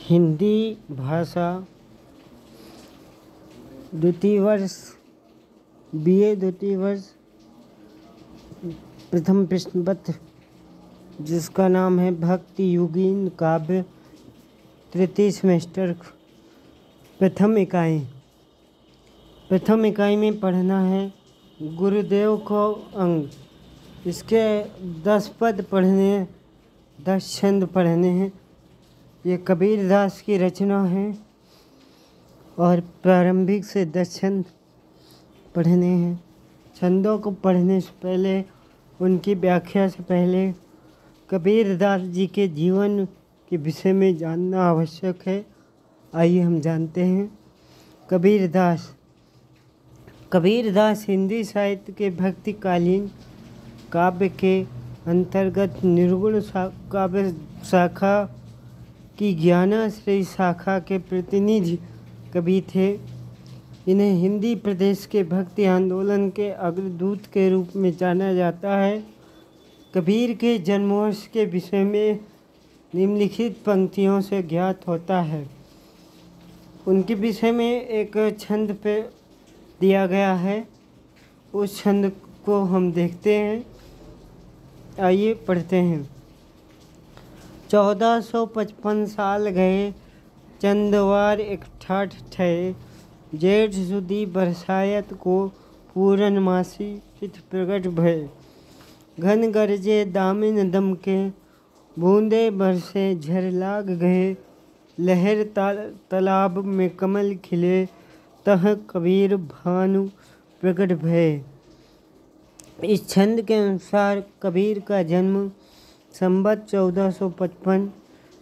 हिंदी भाषा द्वितीय वर्ष बीए द्वितीय वर्ष प्रथम प्रश्न पत्र जिसका नाम है भक्ति युगीन काव्य तृतीय सेमेस्टर प्रथम इकाई में पढ़ना है गुरुदेव को अंग। इसके 10 पद पढ़ने हैं, 10 छंद पढ़ने हैं। ये कबीरदास की रचना है और प्रारंभिक से 10 छंद पढ़ने हैं। छंदों को पढ़ने से पहले, उनकी व्याख्या से पहले कबीरदास जी के जीवन के विषय में जानना आवश्यक है। आइए हम जानते हैं। कबीरदास हिंदी साहित्य के भक्तिकालीन काव्य के अंतर्गत निर्गुण काव्य शाखा की ज्ञानाश्रयी शाखा के प्रतिनिधि कवि थे। इन्हें हिंदी प्रदेश के भक्ति आंदोलन के अग्रदूत के रूप में जाना जाता है। कबीर के जन्मवर्ष के विषय में निम्नलिखित पंक्तियों से ज्ञात होता है। उनके विषय में एक छंद पे दिया गया है, उस छंद को हम देखते हैं। आइए पढ़ते हैं। 1455 साल गए चंदवार एकठाठ ठए, जेठ सुदी बरसायत को पूरनमासी चित प्रगट भय। घन गरजे दामिन दमके, बूंदे बरसे झर लाग गए। लहर तालाब में कमल खिले, तह कबीर भानु प्रगट भय। इस छंद के अनुसार कबीर का जन्म संवत 1455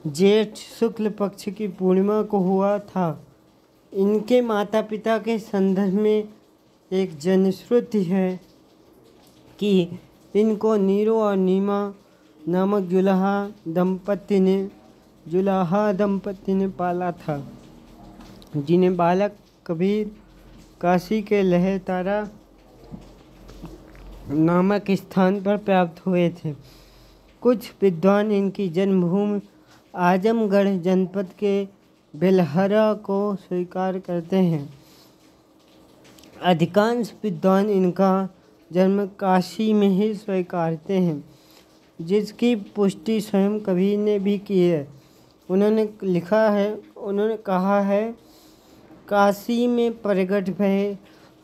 जेठ शुक्ल पक्ष की पूर्णिमा को हुआ था। इनके माता पिता के संदर्भ में एक जनश्रुति है कि इनको नीरो और नीमा नामक जुलाहा दंपति ने पाला था, जिन्हें बालक कबीर काशी के लहरतारा नामक स्थान पर प्राप्त हुए थे। कुछ विद्वान इनकी जन्मभूमि आजमगढ़ जनपद के बेलहरा को स्वीकार करते हैं। अधिकांश विद्वान इनका जन्म काशी में ही स्वीकारते हैं, जिसकी पुष्टि स्वयं कबीर ने भी की है। उन्होंने कहा है, काशी में प्रगट भय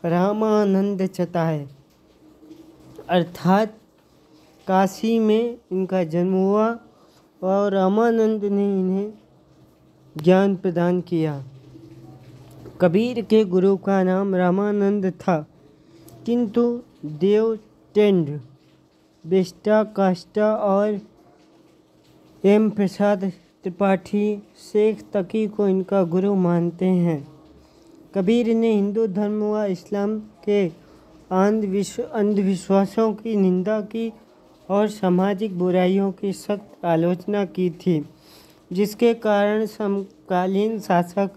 रामानंद चताए, अर्थात काशी में इनका जन्म हुआ और रामानंद ने इन्हें ज्ञान प्रदान किया। कबीर के गुरु का नाम रामानंद था, किंतु देव टेंड, बिस्टा काष्टा और एम प्रसाद त्रिपाठी शेख तकी को इनका गुरु मानते हैं। कबीर ने हिंदू धर्म व इस्लाम के अंधविश्वासों की निंदा की और सामाजिक बुराइयों की सख्त आलोचना की थी, जिसके कारण समकालीन शासक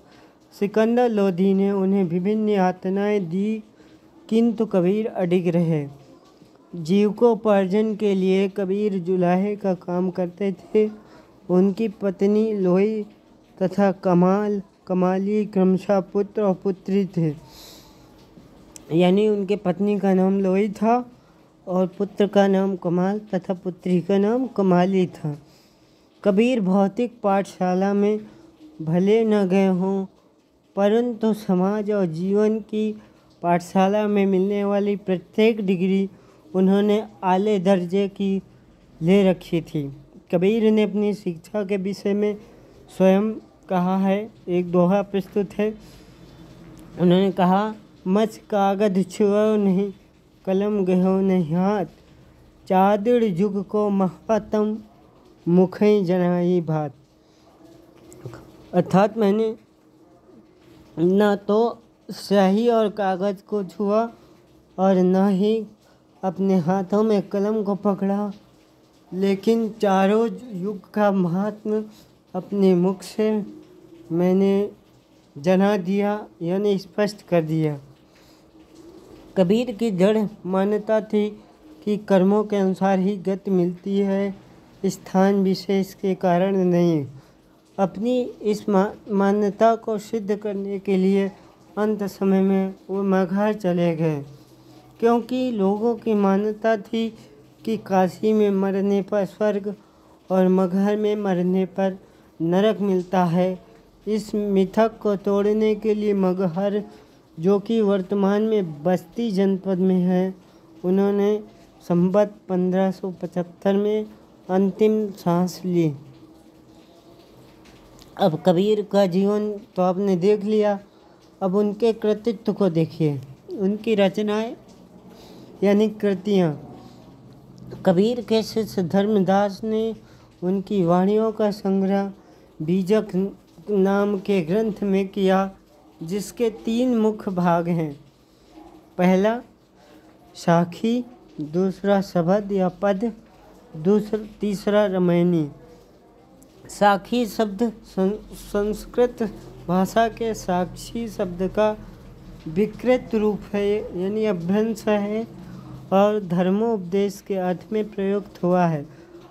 सिकंदर लोधी ने उन्हें विभिन्न यातनाएं दी, किंतु कबीर अडिग रहे। जीविकोपार्जन के लिए कबीर जुलाहे का काम करते थे। उनकी पत्नी लोई तथा कमाली क्रमशः पुत्र और पुत्री थे। यानी उनके पत्नी का नाम लोई था और पुत्र का नाम कमाल तथा पुत्री का नाम कमाली था। कबीर भौतिक पाठशाला में भले न गए हों, परंतु समाज और जीवन की पाठशाला में मिलने वाली प्रत्येक डिग्री उन्होंने आले दर्जे की ले रखी थी। कबीर ने अपनी शिक्षा के विषय में स्वयं कहा है, एक दोहा प्रस्तुत है। उन्होंने कहा, मच कागज छुओ नहीं, कलम गहो नहीं हाथ, चादड़ जुग को महातम मुखें जनाई भात। अर्थात मैंने न तो स्याही और कागज को छुआ और न ही अपने हाथों में कलम को पकड़ा, लेकिन चारों युग का महात्म अपने मुख से मैंने जना दिया, यानी स्पष्ट कर दिया। कबीर की दृढ़ मान्यता थी कि कर्मों के अनुसार ही गति मिलती है, स्थान विशेष के कारण नहीं। अपनी इस मान्यता को सिद्ध करने के लिए अंत समय में वो मगहर चले गए, क्योंकि लोगों की मान्यता थी कि काशी में मरने पर स्वर्ग और मगहर में मरने पर नरक मिलता है। इस मिथक को तोड़ने के लिए मगहर, जो कि वर्तमान में बस्ती जनपद में है, उन्होंने संवत 1575 में अंतिम सांस ली। अब कबीर का जीवन तो आपने देख लिया, अब उनके कृतित्व को देखिए, उनकी रचनाएं यानी कृतियाँ। कबीर के शिष्य धर्मदास ने उनकी वाणियों का संग्रह बीजक नाम के ग्रंथ में किया, जिसके 3 मुख्य भाग हैं। पहला साखी, दूसरा शब्द या पद, तीसरा रामायणी। साखी शब्द संस्कृत भाषा के साक्षी शब्द का विकृत रूप है, यानी अभ्रंश है और धर्मोपदेश के अर्थ में प्रयुक्त हुआ है।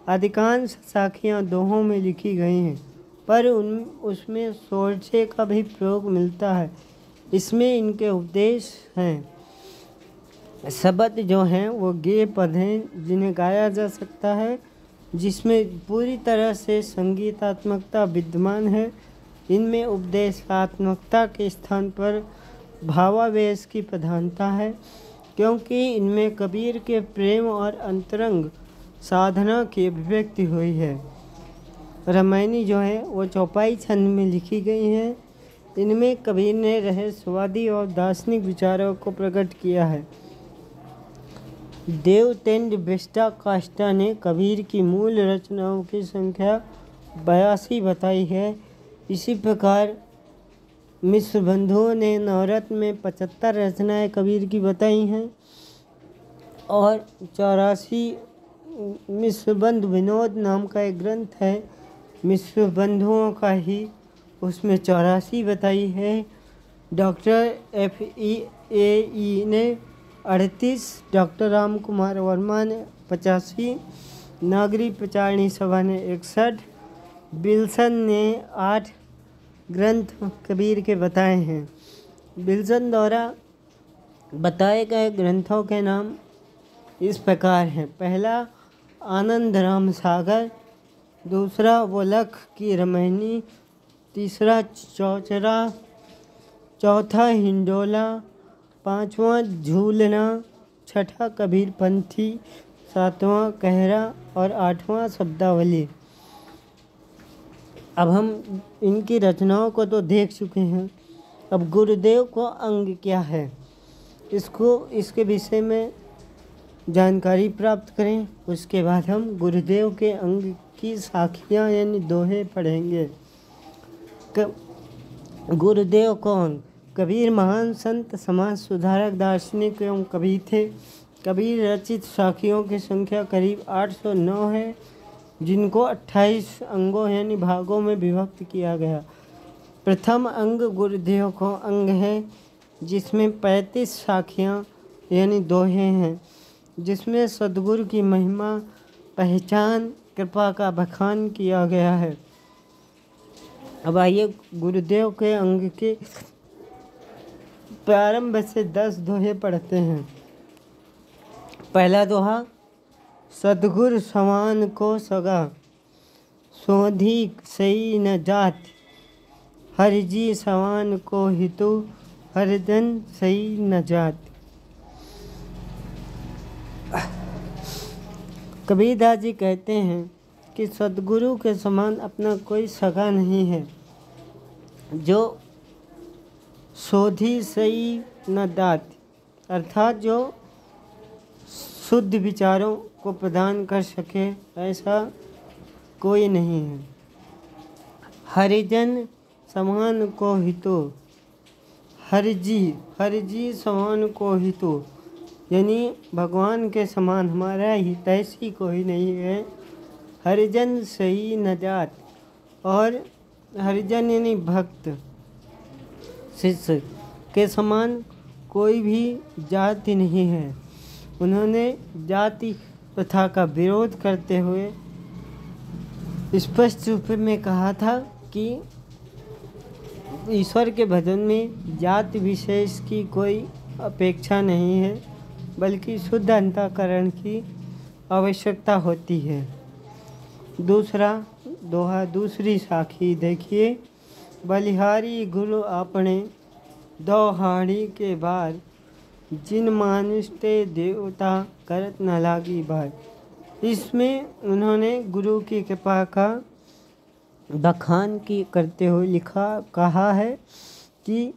अधिकांश साखियाँ दोहों में लिखी गई हैं, पर उसमें सोरठे का भी प्रयोग मिलता है। इसमें इनके उपदेश हैं। शब्द जो हैं वो गेय पद हैं, जिन्हें गाया जा सकता है, जिसमें पूरी तरह से संगीतात्मकता विद्यमान है। इनमें उपदेशात्मकता के स्थान पर भावावेश की प्रधानता है, क्योंकि इनमें कबीर के प्रेम और अंतरंग साधना की अभिव्यक्ति हुई है। रामायणी जो है वो चौपाई छंद में लिखी गई है। इनमें कबीर ने रहस्यवादी और दार्शनिक विचारों को प्रकट किया है। देवतेन्द्र बिष्टा काष्टा ने कबीर की मूल रचनाओं की संख्या 82 बताई है। इसी प्रकार मिश्र बंधुओं ने नवरत्न में 75 रचनाएं कबीर की बताई हैं और 84 मिश्र बंधु विनोद नाम का एक ग्रंथ है मिश्र बंधुओं का ही, उसमें 84 बताई है। डॉक्टर FEAE ने 38, डॉक्टर राम कुमार वर्मा ने 85, नागरी प्रचारणी सभा ने 61, विल्सन ने 8 ग्रंथ कबीर के बताए हैं। विल्सन द्वारा बताए गए ग्रंथों के नाम इस प्रकार हैं। पहला आनंद राम सागर, दूसरा वलख की रामायणी, तीसरा चौचरा, चौथा हिंडोला, पांचवा झूलना, छठा कबीर पंथी, सातवां कहरा और आठवां शब्दावली। अब हम इनकी रचनाओं को तो देख चुके हैं। अब गुरुदेव को अंग क्या है, इसके विषय में जानकारी प्राप्त करें। उसके बाद हम गुरुदेव के अंग की साखियाँ यानी दोहे पढ़ेंगे। गुरुदेव को अंग। कबीर महान संत, समाज सुधारक, दार्शनिक एवं कवि थे। कबीर रचित साखियों की संख्या करीब 809 है, जिनको 28 अंगों यानी भागों में विभक्त किया गया। प्रथम अंग गुरुदेव को अंग है, जिसमें 35 साखियाँ यानी दोहे हैं, जिसमें सद्गुरु की महिमा, पहचान, कृपा का बखान किया गया है। अब आइए गुरुदेव के अंग के प्रारंभ से 10 दोहे पढ़ते हैं। पहला दोहा। सद्गुरु समान को सगा, सोधी सही न जात, हरिजी समान को हितु, हरजन सही न जात। कबीरदास जी कहते हैं कि सद्गुरु के समान अपना कोई सगा नहीं है, जो सोधी सही न दात, अर्थात जो शुद्ध विचारों को प्रदान कर सके, ऐसा कोई नहीं है। हरिजन समान को हितो, हरिजी समान को हितो, यानी भगवान के समान हमारा हितैषी कोई नहीं है। हरिजन सही न जात, और हरिजन यानी भक्त शिष्य के समान कोई भी जाति नहीं है। उन्होंने जाति प्रथा का विरोध करते हुए स्पष्ट रूप में कहा था कि ईश्वर के भजन में जाति विशेष की कोई अपेक्षा नहीं है, बल्कि शुद्ध अंतःकरण की आवश्यकता होती है। दूसरा दोहा, दूसरी साखी देखिए। बलिहारी गुरु अपने दोहाड़ी के बाद, जिन मानुष ते देवता करत न लागी बात। इसमें उन्होंने गुरु की कृपा का बखान की करते हुए कहा है कि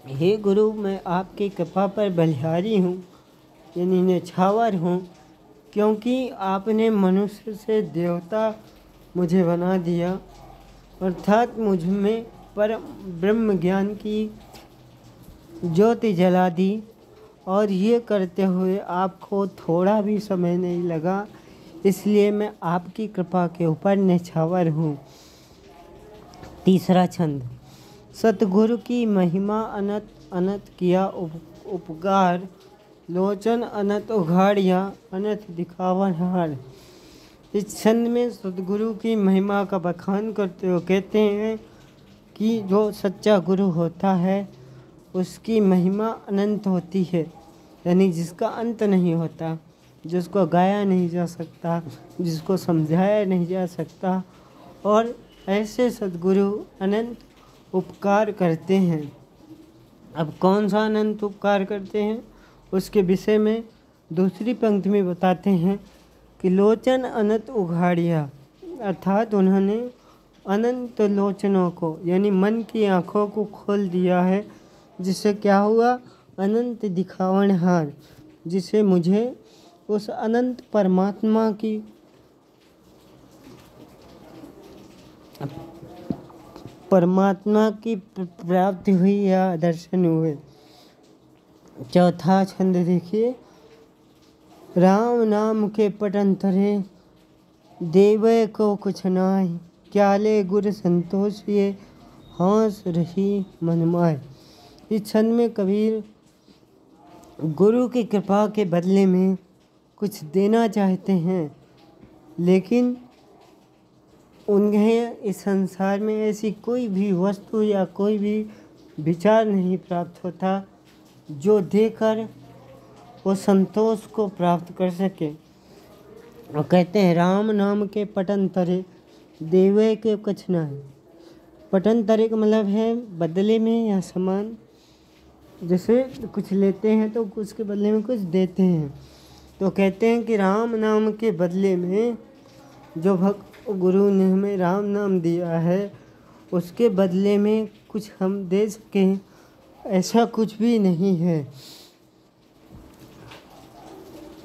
हे गुरु, मैं आपकी कृपा पर बलिहारी हूँ, यानी निछावर हूँ, क्योंकि आपने मनुष्य से देवता मुझे बना दिया, अर्थात मुझ में परम ब्रह्म ज्ञान की ज्योति जला दी। और ये करते हुए आपको थोड़ा भी समय नहीं लगा, इसलिए मैं आपकी कृपा के ऊपर निछावर हूँ। तीसरा छंद। सतगुरु की महिमा अनंत अनंत किया उपकार, लोचन अनंत उघाड़िया अनंत दिखावन हार। इस छंद में सतगुरु की महिमा का बखान करते हुए कहते हैं कि जो सच्चा गुरु होता है उसकी महिमा अनंत होती है, यानी जिसका अंत नहीं होता, जिसको गाया नहीं जा सकता, जिसको समझाया नहीं जा सकता। और ऐसे सद्गुरु अनंत उपकार करते हैं। अब कौन सा अनंत उपकार करते हैं उसके विषय में दूसरी पंक्ति में बताते हैं कि लोचन अनंत उघाड़िया, अर्थात उन्होंने अनंत लोचनों को, यानी मन की आँखों को खोल दिया है, जिससे क्या हुआ, अनंत दिखावन हार, जिसे मुझे उस अनंत परमात्मा की प्राप्ति हुई या दर्शन हुए। चौथा छंद देखिए। राम नाम के पटन तरे, देवे को कुछ नाहि, क्याले गुर संतोष ये, हंस रही मनमाय। इस छंद में कबीर गुरु की कृपा के बदले में कुछ देना चाहते हैं, लेकिन उन्हें इस संसार में ऐसी कोई भी वस्तु या कोई भी विचार नहीं प्राप्त होता जो देकर वो संतोष को प्राप्त कर सके। और कहते हैं राम नाम के पटन तरे, देवे के कुछ ना है। पटन तरे का मतलब है बदले में या समान, जैसे कुछ लेते हैं तो उसके बदले में कुछ देते हैं। तो कहते हैं कि राम नाम के बदले में जो गुरु ने हमें राम नाम दिया है, उसके बदले में कुछ हम दे सकें, ऐसा कुछ भी नहीं है।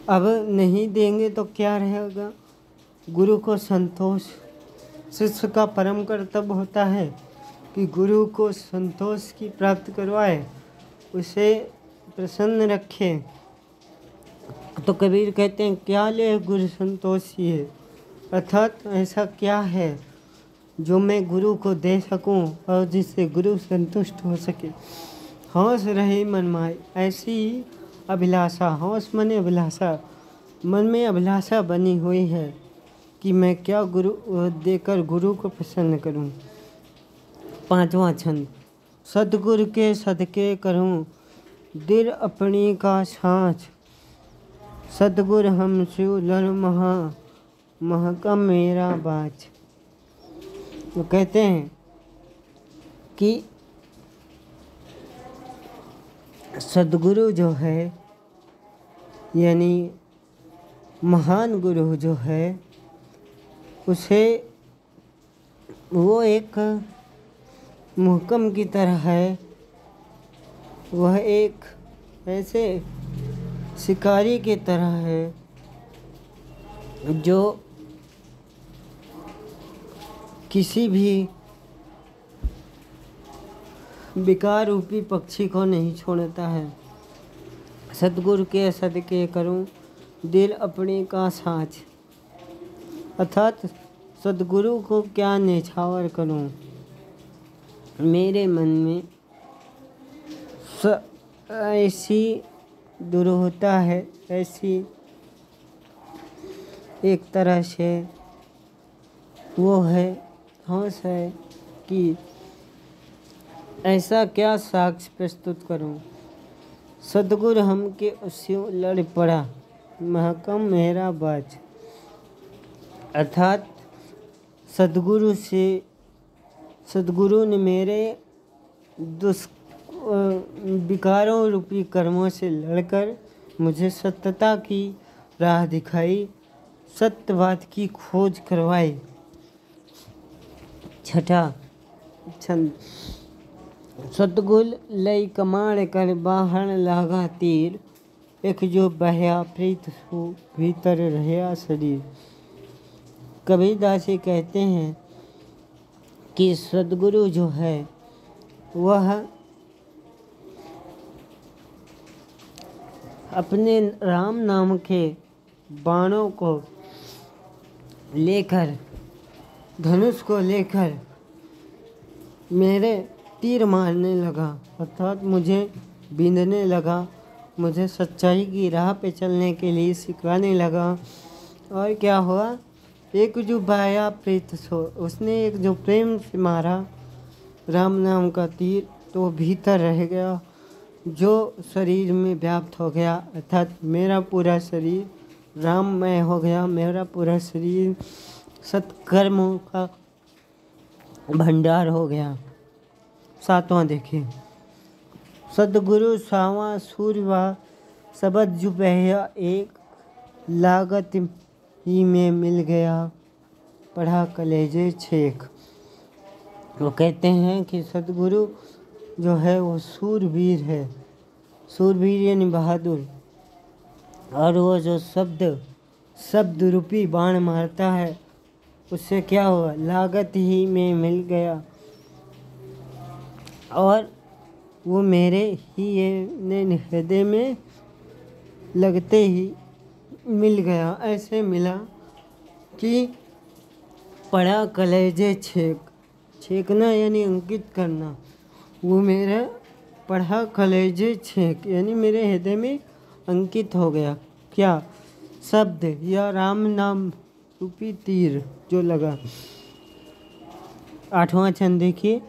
अब नहीं देंगे तो क्या रहेगा, गुरु को संतोष, शिष्य का परम कर्तव्य होता है कि गुरु को संतोष की प्राप्त करवाए, उसे प्रसन्न रखे। तो कबीर कहते हैं क्या ले गुरु संतोष ये, अर्थात ऐसा क्या है जो मैं गुरु को दे सकूं और जिससे गुरु संतुष्ट हो सके। हौस रहे मनमाय, ऐसी अभिलाषा, हौस मने अभिलाषा, मन में अभिलाषा बनी हुई है कि मैं क्या गुरु देकर गुरु को प्रसन्न करूं। पांचवा छंद। सतगुरु के सदके करूं, दिल अपनी का साँच, सतगुर हम शिव लर महा, महकम मेरा बाच। तो कहते हैं कि सद्गुरु जो है, यानी महान गुरु जो है, उसे वो एक मुहकम की तरह है। वह एक ऐसे शिकारी की तरह है जो किसी भी विकार रूपी पक्षी को नहीं छोड़ता है। सतगुरु के सदके करूं, दिल अपने का साँच, अर्थात सदगुरु को क्या निछावर करूं, मेरे मन में ऐसी दुरूहता है, ऐसी एक तरह से वो है, होश है कि ऐसा क्या साक्ष्य प्रस्तुत करूं। सतगुरु हमके उससे लड़ पड़ा, महकम मेरा बाज। अर्थात सतगुरु ने मेरे विकारों रूपी कर्मों से लड़कर मुझे सत्यता की राह दिखाई, सत्यवाद की खोज करवाई। छठा छंद। सतगुल लई कमाण कर बाहर लागा तीर, एक जो बहया प्रीत हो भीतर रहया शरीर। कबीरदास जी कहते हैं कि सतगुरु जो है वह अपने राम नाम के बाणों को लेकर, धनुष को लेकर मेरे तीर मारने लगा, अर्थात मुझे बींधने लगा, मुझे सच्चाई की राह पे चलने के लिए सिखाने लगा। और क्या हुआ, एक जो बाया प्रीत सो, उसने एक जो प्रेम से मारा राम नाम का तीर, तो भीतर रह गया, जो शरीर में व्याप्त हो गया, अर्थात मेरा पूरा शरीर राममय हो गया। मेरा पूरा शरीर सत्कर्मों का भंडार हो गया। सातवां देखिए। सतगुरु सावा सूर्यवा सबद जुबहिया, एक लागत ही में मिल गया, पढ़ा कलेजे छेक। वो कहते हैं कि सतगुरु जो है वो सूरवीर है, सूरवीर यानी बहादुर। और वो जो शब्द रूपी बाण मारता है, उससे क्या हुआ, लागत ही में मिल गया, और वो मेरे ही हृदय में लगते ही मिल गया। ऐसे मिला कि पड़ा कलेजे छेकना यानी अंकित करना। वो मेरा पढ़ा कलेजे छेक यानी मेरे हृदय में अंकित हो गया। क्या शब्द या राम नाम रूपी तीर जो लगा। आठवां छंद देखिए।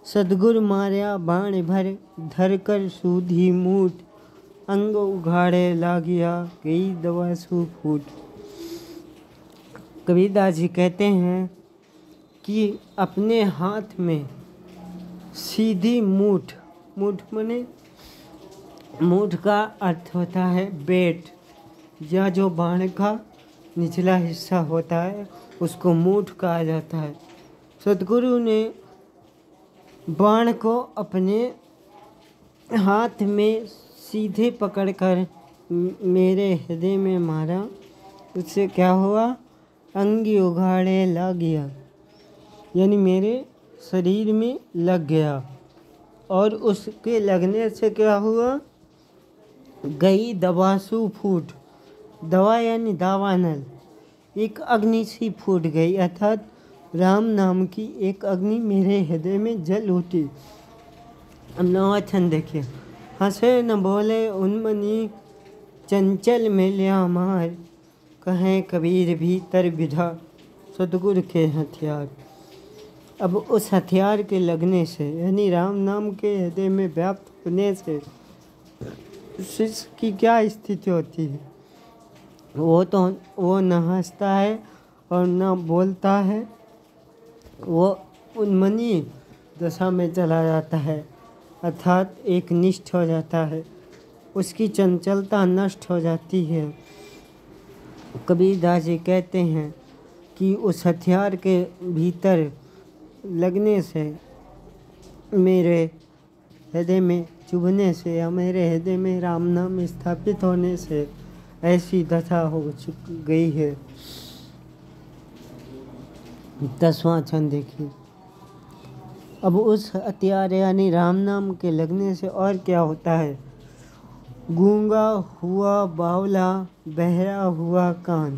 सतगुरु मार्या बाण भर, धर कर सूधी मूठ, अंग उघाड़े लागिया, गई दवा सू फूट। कबीरदास जी कहते हैं कि अपने हाथ में सीधी मूठ माने, मूठ का अर्थ होता है बेट, या जो बाण का निचला हिस्सा होता है उसको मूठ कहा जाता है। सतगुरु ने बाण को अपने हाथ में सीधे पकड़कर मेरे हृदय में मारा। उससे क्या हुआ, अंगी उघाड़े लग गया, यानी मेरे शरीर में लग गया। और उसके लगने से क्या हुआ, गई दवासु फूट, दवा यानी दावानल, एक अग्नि सी फूट गई, अर्थात राम नाम की एक अग्नि मेरे हृदय में जल उठी। अब नवा छंद देखिए। हंसे न बोले उन्मनी, चंचल मिल्या मार, कहें कबीर भीतर विधा, सतगुरु के हथियार। अब उस हथियार के लगने से, यानी राम नाम के हृदय में व्याप्त होने से शिष्य की क्या स्थिति होती है। वो न हंसता है और न बोलता है, वो उन्मनी दशा में चला जाता है, अर्थात एक निष्ठ हो जाता है, उसकी चंचलता नष्ट हो जाती है। कबीरदास जी कहते हैं कि उस हथियार के भीतर लगने से, मेरे हृदय में चुभने से, या मेरे हृदय में राम नाम स्थापित होने से ऐसी दशा हो गई है। 10वां छंद देखिए। अब उस हथियार यानी राम नाम के लगने से और क्या होता है, गूंगा हुआ बावला, बहरा हुआ कान,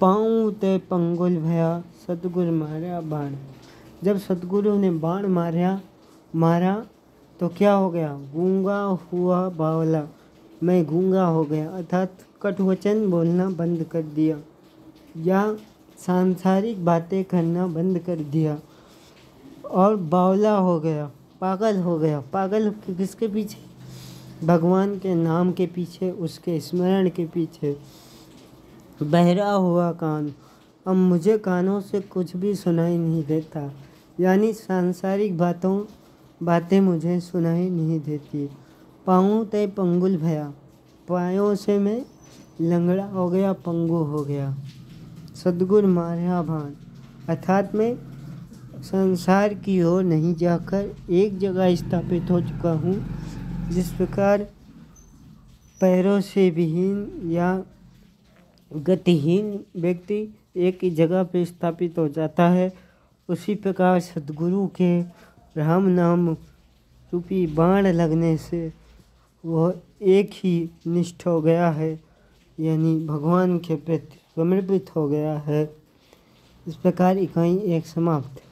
पाँव ते पंगुल भया, सतगुरु मारा बाण। जब सतगुरु ने बाण मारा तो क्या हो गया, गूंगा हुआ बावला, मैं गूंगा हो गया, अर्थात कटुवचन बोलना बंद कर दिया, या सांसारिक बातें करना बंद कर दिया और बावला हो गया, पागल हो गया। पागल किसके पीछे? भगवान के नाम के पीछे, उसके स्मरण के पीछे। बहरा हुआ कान, अब मुझे कानों से कुछ भी सुनाई नहीं देता, यानी सांसारिक बातें मुझे सुनाई नहीं देती। पाँव ते पंगुल भया, पायों से मैं लंगड़ा हो गया, पंगु हो गया। सद्गुर मार्या भान, अर्थात मैं संसार की ओर नहीं जाकर एक जगह स्थापित हो चुका हूँ। जिस प्रकार पैरों से विहीन या गतिहीन व्यक्ति एक ही जगह पर स्थापित हो जाता है, उसी प्रकार सद्गुरु के राम नाम रूपी बाण लगने से वह एक ही निष्ठ हो गया है, यानी भगवान के प्रति समर्पित हो गया है। इस प्रकार इकाई 1 समाप्त।